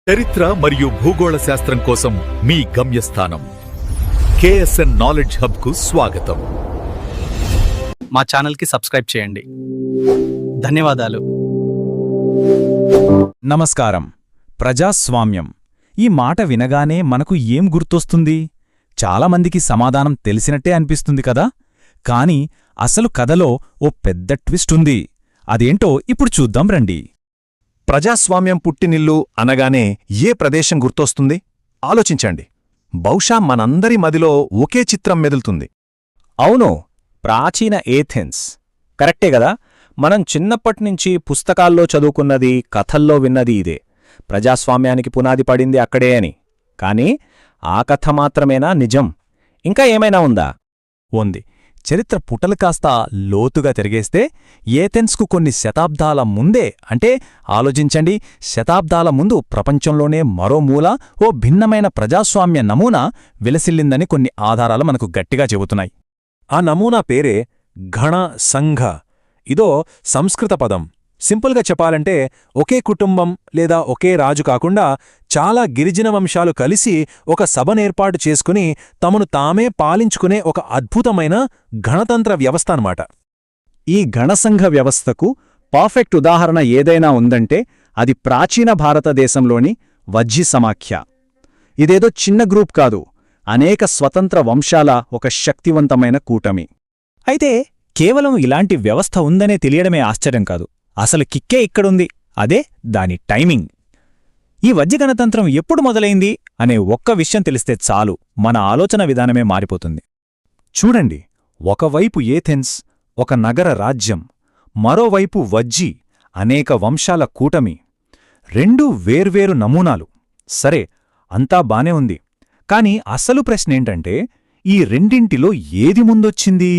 చరిత్ర మరియు భూగోళ శాస్త్రం కోసం మీ గమ్యస్థానం KSN నాలెడ్జ్ హబ్ కు స్వాగతం. మా ఛానల్కి సబ్స్క్రైబ్ చేయండి. ధన్యవాదాలు. నమస్కారం. ప్రజాస్వామ్యం ఈ మాట వినగానే మనకు ఏం గుర్తొస్తుంది? చాలామందికి సమాధానం తెలిసినట్టే అనిపిస్తుంది కదా. కాని అసలు కథలో ఓ పెద్ద ట్విస్ట్ ఉంది. అదేంటో ఇప్పుడు చూద్దాం రండి. ప్రజాస్వామ్యం పుట్టినిల్లు అనగానే ఏ ప్రదేశం గుర్తొస్తుంది? ఆలోచించండి. బహుశా మనందరి మదిలో ఒకే చిత్రం మెదులుతుంది. అవును, ప్రాచీన ఏథెన్స్. కరెక్టే గదా. మనం చిన్నప్పటినుంచి పుస్తకాల్లో చదువుకున్నది, కథల్లో విన్నది ఇదే. ప్రజాస్వామ్యానికి పునాది పడింది అక్కడే అని. కాని ఆ కథ మాత్రమేనా నిజం? ఇంకా ఏమైనా ఉందా? ఉంది. చరిత్ర పుటలు కాస్త లోతుగా తిరిగేస్తే ఏథెన్స్కు కొన్ని శతాబ్దాల ముందే, అంటే ఆలోచించండి, శతాబ్దాల ముందు ప్రపంచంలోనే మరో మూల ఓ భిన్నమైన ప్రజాస్వామ్య నమూనా విలసిల్లిందని కొన్ని ఆధారాలు మనకు గట్టిగా చెబుతున్నాయి. ఆ నమూనా పేరే గణ సంఘ. ఇదో సంస్కృత పదం. సింపుల్గా చెప్పాలంటే ఒకే కుటుంబం లేదా ఒకే రాజు కాకుండా చాలా గిరిజన వంశాలు కలిసి ఒక సభనేర్పాటు చేసుకుని తమను తామే పాలించుకునే ఒక అద్భుతమైన గణతంత్ర వ్యవస్థ అన్నమాట. ఈ గణసంఘ వ్యవస్థకు పర్ఫెక్ట్ ఉదాహరణ ఏదైనా ఉందంటే అది ప్రాచీన భారతదేశంలోని వజ్జి సమాఖ్య. ఇదేదో చిన్న గ్రూప్ కాదు, అనేక స్వతంత్ర వంశాల ఒక శక్తివంతమైన కూటమి. అయితే కేవలం ఇలాంటి వ్యవస్థ ఉందనే తెలియడమే ఆశ్చర్యం కాదు. అసలు కిక్కే ఇక్కడుంది. అదే దాని టైమింగ్. ఈ వజ్జి గణతంత్రం ఎప్పుడు మొదలైంది అనే ఒక్క విషయం తెలిస్తే చాలు, మన ఆలోచన విధానమే మారిపోతుంది. చూడండి, ఒకవైపు ఏథెన్స్, ఒక నగర రాజ్యం, మరోవైపు వజ్జి, అనేక వంశాల కూటమి. రెండూ వేర్వేరు నమూనాలు. సరే, అంతా బానే ఉంది. కాని అసలు ప్రశ్నేంటంటే ఈ రెండింటిలో ఏది ముందొచ్చింది?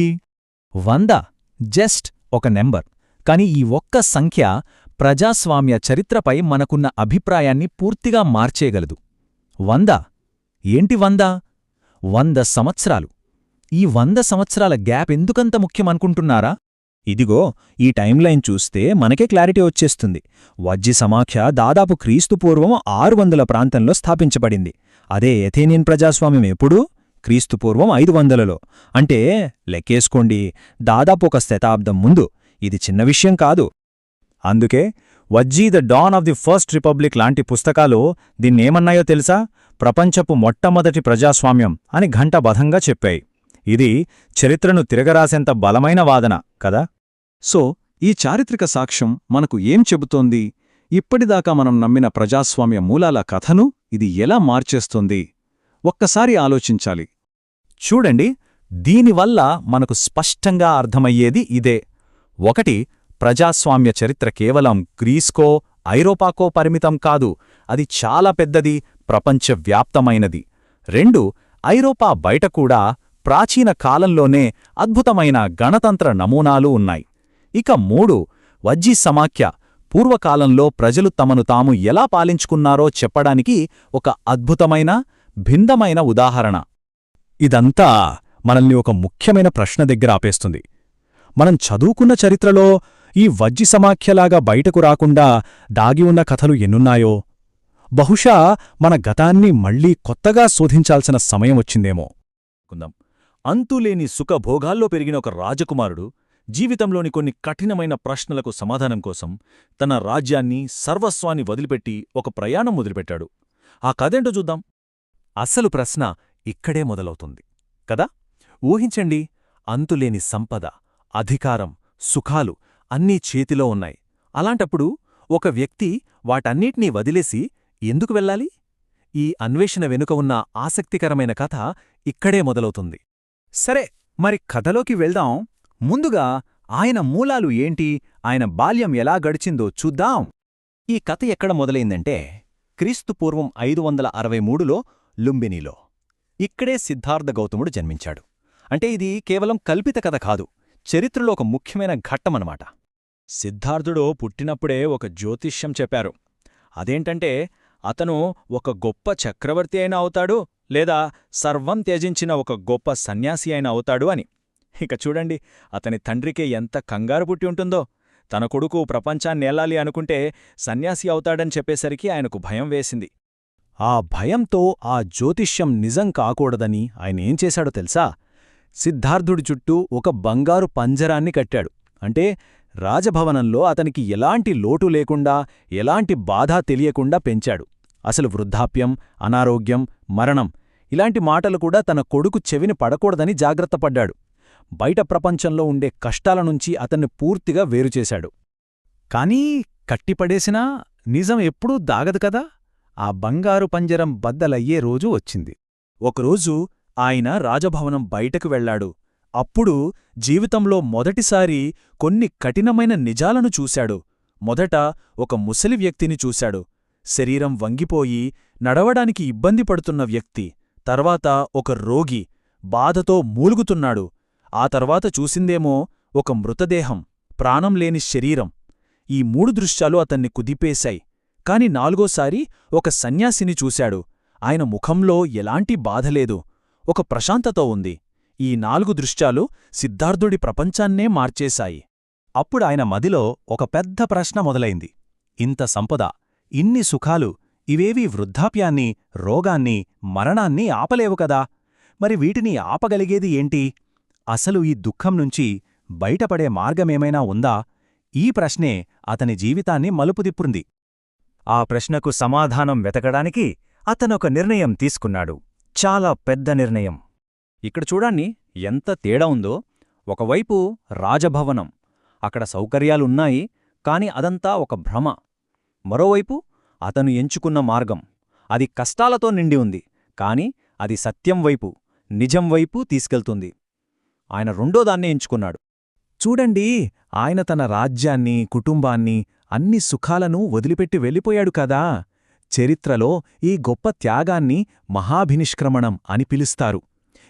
100 జస్ట్ ఒక నెంబర్. కాని ఈ ఒక్క సంఖ్య ప్రజాస్వామ్య చరిత్రపై మనకున్న అభిప్రాయాన్ని పూర్తిగా మార్చేయగలదు. 100 ఏంటి 100? 100 సంవత్సరాలు. ఈ 100 సంవత్సరాల గ్యాప్ ఎందుకంత ముఖ్యమనుకుంటున్నారా? ఇదిగో ఈ టైంలైన్ చూస్తే మనకే క్లారిటీ వచ్చేస్తుంది. వజ్జి సమాఖ్య దాదాపు క్రీస్తుపూర్వం 600 ప్రాంతంలో స్థాపించబడింది. అదే ఎథేనియన్ ప్రజాస్వామ్యం ఎప్పుడు? క్రీస్తుపూర్వం 500లో. అంటే లెక్కేసుకోండి, దాదాపు ఒక శతాబ్దం ముందు. ఇది చిన్న విషయం కాదు. అందుకే Vajji the dawn of the first republic లాంటి పుస్తకాలు దీన్నేమన్నాయో తెలుసా? ప్రపంచపు మొట్టమొదటి ప్రజాస్వామ్యం అని ఘంటాబద్ధంగా చెప్పాయి. ఇది చరిత్రను తిరగరాసేంత బలమైన వాదన కదా. సో ఈ చారిత్రక సాక్ష్యం మనకు ఏం చెబుతోంది? ఇప్పటిదాకా మనం నమ్మిన ప్రజాస్వామ్య మూలాల కథను ఇది ఎలా మార్చేస్తోంది? ఒక్కసారి ఆలోచించాలి. చూడండి, దీనివల్ల మనకు స్పష్టంగా అర్థమయ్యేది ఇదే. 1 ప్రజాస్వామ్య చరిత్ర కేవలం గ్రీస్కో ఐరోపాకో పరిమితం కాదు, అది చాలా పెద్దది, ప్రపంచవ్యాప్తమైనది. 2 ఐరోపా బయట కూడా ప్రాచీన కాలంలోనే అద్భుతమైన గణతంత్ర నమూనాలు ఉన్నాయి. ఇక 3 వజ్జి సమాఖ్య పూర్వకాలంలో ప్రజలు తమను తాము ఎలా పాలించుకున్నారో చెప్పడానికి ఒక అద్భుతమైన భిన్నమైన ఉదాహరణ. ఇదంతా మనల్ని ఒక ముఖ్యమైన ప్రశ్న దగ్గర ఆపేస్తుంది. మనం చదువుకున్న చరిత్రలో ఈ వజ్జి సమాఖ్యలాగా బయటకు రాకుండా దాగి ఉన్న కథలు ఎన్నున్నాయో? బహుశా మన గతాన్ని మళ్లీ కొత్తగా శోధించాల్సిన సమయం వచ్చిందేమో. అంతులేని సుఖభోగాల్లో పెరిగిన ఒక రాజకుమారుడు జీవితంలోని కొన్ని కఠినమైన ప్రశ్నలకు సమాధానం కోసం తన రాజ్యాన్ని, సర్వస్వాన్ని వదిలిపెట్టి ఒక ప్రయాణం మొదలుపెట్టాడు. ఆ కథేంటో చూద్దాం. అసలు ప్రశ్న ఇక్కడే మొదలవుతుంది కదా. ఊహించండి, అంతులేని సంపద, అధికారం, సుఖాలు అన్నీ చేతిలో ఉన్నాయి. అలాంటప్పుడు ఒక వ్యక్తి వాటన్నిటినీ వదిలేసి ఎందుకు వెళ్ళాలి? ఈ అన్వేషణ వెనుక ఉన్న ఆసక్తికరమైన కథ ఇక్కడే మొదలవుతుంది. సరే, మరి కథలోకి వెళ్దాం. ముందుగా ఆయన మూలాలు ఏంటి, ఆయన బాల్యం ఎలా గడిచిందో చూద్దాం. ఈ కథ ఎక్కడ మొదలైందంటే క్రీస్తుపూర్వం 563లో లుంబినీలో. ఇక్కడే సిద్ధార్థ గౌతముడు జన్మించాడు. అంటే ఇది కేవలం కల్పిత కథ కాదు, చరిత్రలో ఒక ముఖ్యమైన ఘట్టమన్నమాట. సిద్ధార్థుడు పుట్టినప్పుడే ఒక జ్యోతిష్యం చెప్పారు. అదేంటంటే అతను ఒక గొప్ప చక్రవర్తి అయినా అవుతాడు, లేదా సర్వం త్యజించిన ఒక గొప్ప సన్యాసి అయినా అవుతాడు అని. ఇక చూడండి, అతని తండ్రికే ఎంత కంగారు పుట్టి ఉంటుందో. తన కొడుకు ప్రపంచాన్నేలాలి అనుకుంటే సన్యాసి అవుతాడని చెప్పేసరికి ఆయనకు భయం వేసింది. ఆ భయంతో ఆ జ్యోతిష్యం నిజం కాకూడదని ఆయనేం చేశాడో తెలుసా? సిద్ధార్థుడి చుట్టూ ఒక బంగారు పంజరాన్ని కట్టాడు. అంటే రాజభవనంలో అతనికి ఎలాంటి లోటు లేకుండా, ఎలాంటి బాధ తెలియకుండా పెంచాడు. అసలు వృద్ధాప్యం, అనారోగ్యం, మరణం ఇలాంటి మాటలు కూడా తన కొడుకు చెవిని పడకూడదని జాగ్రత్తపడ్డాడు. బయట ప్రపంచంలో ఉండే కష్టాల నుంచి అతన్ని పూర్తిగా వేరుచేశాడు. కానీ కట్టిపడేసినా నిజం ఎప్పుడూ దాగదు కదా. ఆ బంగారు పంజరం బద్దలయ్యే రోజు వచ్చింది. ఒకరోజు ఆయన రాజభవనం బయటకు వెళ్లాడు. అప్పుడు జీవితంలో మొదటిసారి కొన్ని కఠినమైన నిజాలను చూశాడు. మొదట ఒక ముసలి వ్యక్తిని చూశాడు. శరీరం వంగిపోయి నడవడానికి ఇబ్బంది పడుతున్న వ్యక్తి. తర్వాత ఒక రోగి బాధతో మూలుగుతున్నాడు. ఆ తర్వాత చూసిందేమో ఒక మృతదేహం, ప్రాణం లేని శరీరం. ఈ 3 దృశ్యాలు అతన్ని కుదిపేశాయి. కాని 4గోసారి ఒక సన్యాసిని చూశాడు. ఆయన ముఖంలో ఎలాంటి బాధలేదు, ఒక ప్రశాంతత ఉంది. ఈ 4 దృశ్యాలు సిద్ధార్థుడి ప్రపంచాన్నే మార్చేశాయి. అప్పుడాయన మదిలో ఒక పెద్ద ప్రశ్న మొదలైంది. ఇంత సంపద, ఇన్ని సుఖాలు, ఇవేవీ వృద్ధాప్యాన్ని, రోగాన్ని, మరణాన్ని ఆపలేవు కదా. మరి వీటిని ఆపగలిగేది ఏంటి? అసలు ఈ దుఃఖం నుంచి బయటపడే మార్గమేమైనా ఉందా? ఈ ప్రశ్నే అతని జీవితాన్ని మలుపుదిప్పుంది. ఆ ప్రశ్నకు సమాధానం వెతకడానికి అతనొక నిర్ణయం తీసుకున్నాడు. చాలా పెద్ద నిర్ణయం. ఇక్కడ చూడండి ఎంత తేడా ఉందో. ఒకవైపు రాజభవనం, అక్కడ సౌకర్యాలున్నాయి, కాని అదంతా ఒక భ్రమ. మరోవైపు అతను ఎంచుకున్న మార్గం, అది కష్టాలతో నిండి ఉంది, కాని అది సత్యం వైపు, నిజం వైపు తీసుకెళ్తుంది. ఆయన రెండోదాన్నే ఎంచుకున్నాడు. చూడండి, ఆయన తన రాజ్యాన్ని, కుటుంబాన్ని, అన్ని సుఖాలను వదిలిపెట్టి వెళ్ళిపోయాడు కదా. చరిత్రలో ఈ గొప్ప త్యాగాన్ని మహాభినిష్క్రమణం అని పిలుస్తారు.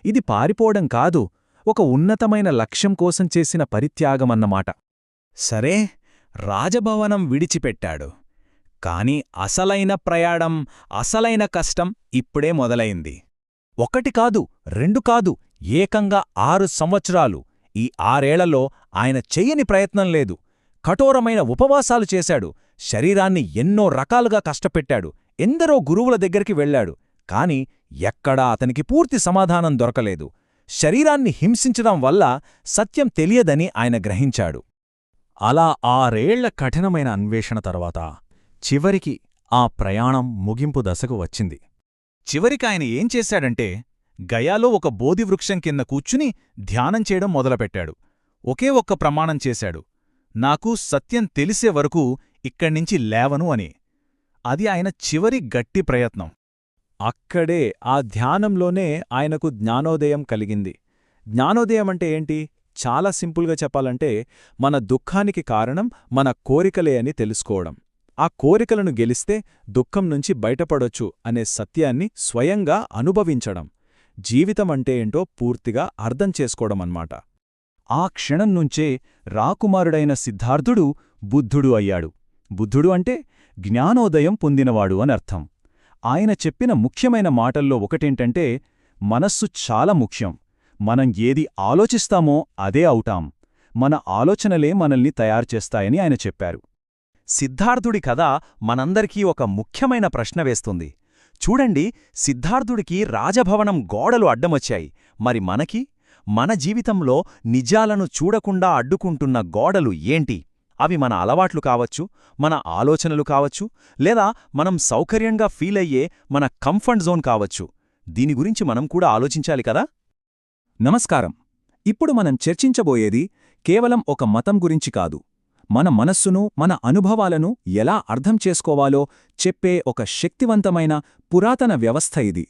ఇది పారిపోవడం కాదు, ఒక ఉన్నతమైన లక్ష్యం కోసం చేసిన పరిత్యాగమన్నమాట. సరే, రాజభవనం విడిచిపెట్టాడు. కాని అసలైన ప్రయాణం, అసలైన కష్టం ఇప్పుడే మొదలైంది. 1 కాదు, 2 కాదు, ఏకంగా 6 సంవత్సరాలు. ఈ 6 ఏళ్లలో ఆయన చెయ్యని ప్రయత్నం లేదు. కఠోరమైన ఉపవాసాలు చేశాడు, శరీరాన్ని ఎన్నో రకాలుగా కష్టపెట్టాడు, ఎందరో గురువుల దగ్గరికి వెళ్లాడు. కాని ఎక్కడా అతనికి పూర్తి సమాధానం దొరకలేదు. శరీరాన్ని హింసించడం వల్ల సత్యం తెలియదని ఆయన గ్రహించాడు. అలా 6 ఏళ్ల కఠినమైన అన్వేషణ తర్వాత చివరికి ఆ ప్రయాణం ముగింపు దశకు వచ్చింది. చివరికాయన ఏం చేశాడంటే, గయాలో ఒక బోధివృక్షం కింద కూర్చుని ధ్యానం చేయడం మొదలుపెట్టాడు. ఒకే ఒక్క ప్రమాణం చేశాడు, నాకు సత్యం తెలిసే వరకు ఇక్కడ్నించి లేవను అని. అది ఆయన చివరి గట్టి ప్రయత్నం. అక్కడే ఆ ధ్యానంలోనే ఆయనకు జ్ఞానోదయం కలిగింది. జ్ఞానోదయమంటే ఏంటి? చాలా సింపుల్గా చెప్పాలంటే, మన దుఃఖానికి కారణం మన కోరికలే అని తెలుసుకోవడం. ఆ కోరికలను గెలిస్తే దుఃఖం నుంచి బయటపడొచ్చు అనే సత్యాన్ని స్వయంగా అనుభవించడం. జీవితమంటే ఏంటో పూర్తిగా అర్థం చేసుకోవడమన్నమాట. ఆ క్షణం నుంచే రాకుమారుడైన సిద్ధార్థుడు బుద్ధుడు అయ్యాడు. బుద్ధుడు అంటే జ్ఞానోదయం పొందినవాడు అనర్థం. ఆయన చెప్పిన ముఖ్యమైన మాటల్లో ఒకటేంటంటే, మనస్సు చాలా ముఖ్యం. మనం ఏది ఆలోచిస్తామో అదే అవుతాం. మన ఆలోచనలే మనల్ని తయారుచేస్తాయని ఆయన చెప్పారు. సిద్ధార్థుడి కథ మనందరికీ ఒక ముఖ్యమైన ప్రశ్న వేస్తుంది. చూడండి, సిద్ధార్థుడికి రాజభవనం గోడలు అడ్డమొచ్చాయి. మరి మనకి? మన జీవితంలో నిజాలను చూడకుండా అడ్డుకుంటున్న గోడలు ఏంటి? అవి మన అలవాట్లు కావచ్చు, మన ఆలోచనలు కావచ్చు, లేదా మనం సౌకర్యంగా ఫీలయ్యే మన కంఫర్ట్ జోన్ కావచ్చు. దీని గురించి మనం కూడా ఆలోచించాలి కదా. నమస్కారం. ఇప్పుడు మనం చర్చించబోయేది కేవలం ఒక మతం గురించి కాదు, మన మనస్సును, మన అనుభవాలను ఎలా అర్థం చేసుకోవాలో చెప్పే ఒక శక్తివంతమైన పురాతన వ్యవస్థ ఇది.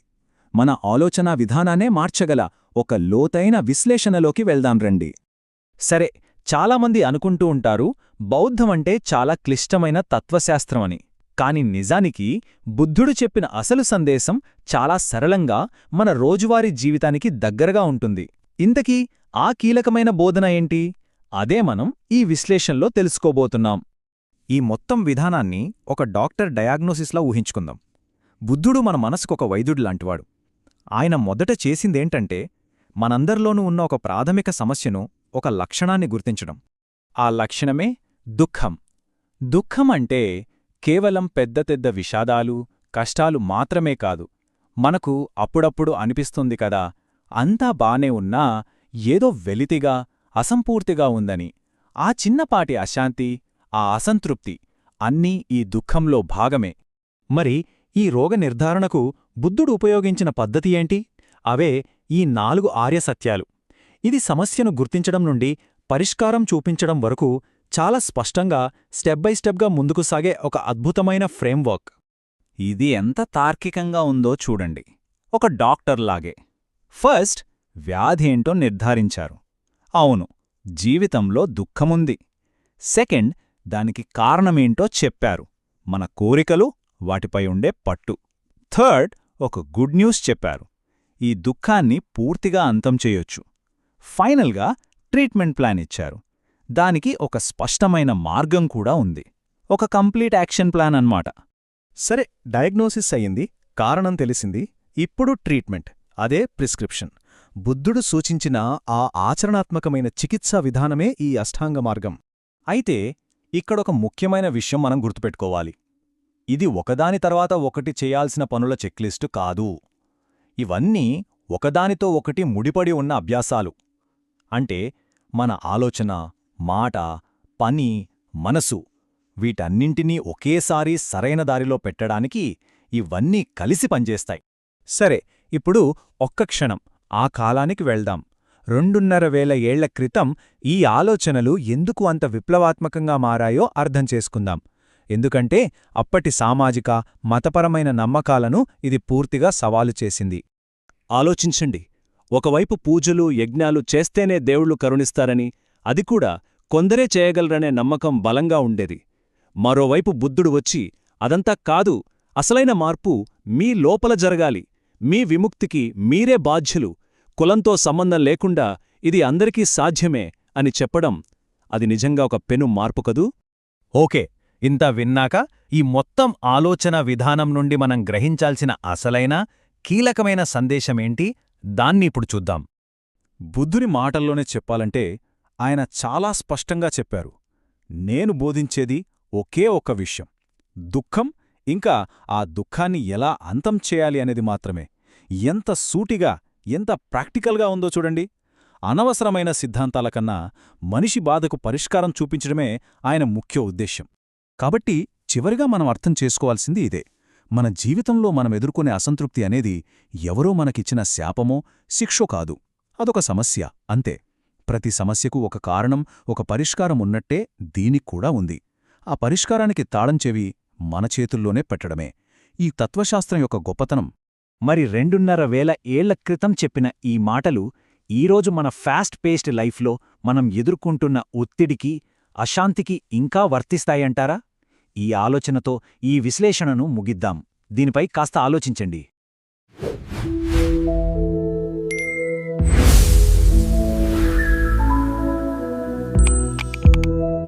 మన ఆలోచనా విధానాన్నే మార్చగల ఒక లోతైన విశ్లేషణలోకి వెళ్దాం రండి. సరే, చాలామంది అనుకుంటూ ఉంటారు, బౌద్ధమంటే చాలా క్లిష్టమైన తత్వశాస్త్రమని. కాని నిజానికి బుద్ధుడు చెప్పిన అసలు సందేశం చాలా సరళంగా మన రోజువారీ జీవితానికి దగ్గరగా ఉంటుంది. ఇంతకీ ఆ కీలకమైన బోధన ఏంటి? అదే మనం ఈ విశ్లేషణలో తెలుసుకోబోతున్నాం. ఈ మొత్తం విధానాన్ని ఒక డాక్టర్ డయాగ్నోసిస్లా ఊహించుకుందాం. బుద్ధుడు మన మనసుకొక వైద్యుడిలాంటివాడు. ఆయన మొదట చేసిందేంటంటే, మనందరిలోనూ ఉన్న ఒక ప్రాథమిక సమస్యను, ఒక లక్షణాన్ని గుర్తించడం. ఆ లక్షణమే దుఃఖం అంటే కేవలం పెద్ద విషాదాలు కష్టాలు మాత్రమే కాదు. మనకు అప్పుడప్పుడు అనిపిస్తుంది కదా, అంతా బానే ఉన్నా ఏదో వెలితిగా అసంపూర్తిగా ఉందని. ఆ చిన్నపాటి అశాంతి, ఆ అసంతృప్తి అన్నీ ఈ దుఃఖంలో భాగమే. మరి ఈ రోగ నిర్ధారణకు బుద్ధుడు ఉపయోగించిన పద్ధతి ఏంటి? అవే ఈ 4 ఆర్యసత్యాలు. ఇది సమస్యను గుర్తించడం నుండి పరిష్కారం చూపించడం వరకు చాలా స్పష్టంగా స్టెప్ బై స్టెప్గా ముందుకు సాగే ఒక అద్భుతమైన ఫ్రేమ్వర్క్. ఇది ఎంత తార్కికంగా ఉందో చూడండి. ఒక డాక్టర్లాగే. ఫస్ట్ వ్యాధి ఏంటో నిర్ధారించారు. అవును, జీవితంలో దుఃఖముంది. సెకండ్, దానికి కారణమేంటో చెప్పారు. మన కోరికలు, వాటిపై ఉండే పట్టు. థర్డ్, ఒక గుడ్ న్యూస్ చెప్పారు. ఈ దుఃఖాన్ని పూర్తిగా అంతం చేయొచ్చు. ఫైనల్గా ట్రీట్మెంట్ ప్లాన్ ఇచ్చారు. దానికి ఒక స్పష్టమైన మార్గం కూడా ఉంది. ఒక కంప్లీట్ యాక్షన్ ప్లాన్ అన్నమాట. సరే, డయాగ్నోసిస్ అయింది, కారణం తెలిసింది. ఇప్పుడు ట్రీట్మెంట్, అదే ప్రిస్క్రిప్షన్. బుద్ధుడు సూచించిన ఆ ఆచరణాత్మకమైన చికిత్సా విధానమే ఈ అష్టాంగ మార్గం. అయితే ఇక్కడొక ముఖ్యమైన విషయం మనం గుర్తుపెట్టుకోవాలి. ఇది ఒకదాని తర్వాత ఒకటి చేయాల్సిన పనుల చెక్లిస్టు కాదు. ఇవన్నీ ఒకదానితో ఒకటి ముడిపడి ఉన్న అభ్యాసాలు. అంటే మన ఆలోచన, మాట, పని, మనసు వీటన్నింటినీ ఒకేసారి సరైన దారిలో పెట్టడానికి ఇవన్నీ కలిసి పనిచేస్తాయి. సరే, ఇప్పుడు ఒక్క క్షణం ఆ కాలానికి వెళ్దాం. 2,500 ఏళ్ల క్రితం ఈ ఆలోచనలు ఎందుకు అంత విప్లవాత్మకంగా మారాయో అర్థం చేసుకుందాం. ఎందుకంటే అప్పటి సామాజిక, మతపరమైన నమ్మకాలను ఇది పూర్తిగా సవాలు చేసింది. ఆలోచించండి, ఒకవైపు పూజలు, యజ్ఞాలు చేస్తేనే దేవుళ్ళు కరుణిస్తారని, అది కూడా కొందరే చేయగలరనే నమ్మకం బలంగా ఉండేది. మరోవైపు బుద్ధుడు వచ్చి, అదంతా కాదు, అసలైన మార్పు మీ లోపల జరగాలి, మీ విముక్తికి మీరే బాధ్యులు, కులంతో సంబంధం లేకుండా ఇది అందరికీ సాధ్యమే అని చెప్పడం, అది నిజంగా ఒక పెను మార్పు కదూ? ఓకే, ఇంత విన్నాక ఈ మొత్తం ఆలోచన విధానం నుండి మనం గ్రహించాల్సిన అసలైన, కీలకమైన సందేశమేంటి, దాన్ని ఇప్పుడు చూద్దాం. బుద్ధుని మాటల్లోనే చెప్పాలంటే ఆయన చాలా స్పష్టంగా చెప్పారు. నేను బోధించేది ఒకే ఒక్క విషయం, దుఃఖం, ఇంకా ఆ దుఃఖాన్ని ఎలా అంతం చేయాలి అనేది మాత్రమే. ఎంత సూటిగా, ఎంత ప్రాక్టికల్గా ఉందో చూడండి. అనవసరమైన సిద్ధాంతాల కన్నా మనిషి బాధకు పరిష్కారం చూపించడమే ఆయన ముఖ్య ఉద్దేశ్యం. కాబట్టి చివరిగా మనం అర్థం చేసుకోవాల్సింది ఇదే. మన జీవితంలో మనం ఎదుర్కొనే అసంతృప్తి అనేది ఎవరో మనకిచ్చిన శాపమో, శిక్షో కాదు. అదొక సమస్య, అంతే. ప్రతి సమస్యకు ఒక కారణం, ఒక పరిష్కారం ఉన్నట్టే దీనిక్కూడా ఉంది. ఆ పరిష్కారానికి తాళం చెవి మన చేతుల్లోనే పెట్టడమే ఈ తత్వశాస్త్రం యొక్క గొప్పతనం. మరి 2,500 ఏళ్ల క్రితం చెప్పిన ఈ మాటలు ఈరోజు మన ఫాస్ట్ పేస్డ్ లైఫ్లో మనం ఎదుర్కొంటున్న ఒత్తిడికి, అశాంతికి ఇంకా వర్తిస్తాయంటారా? ఈ ఆలోచనతో ఈ విశ్లేషణను ముగిద్దాం. దీనిపై కాస్త ఆలోచించండి.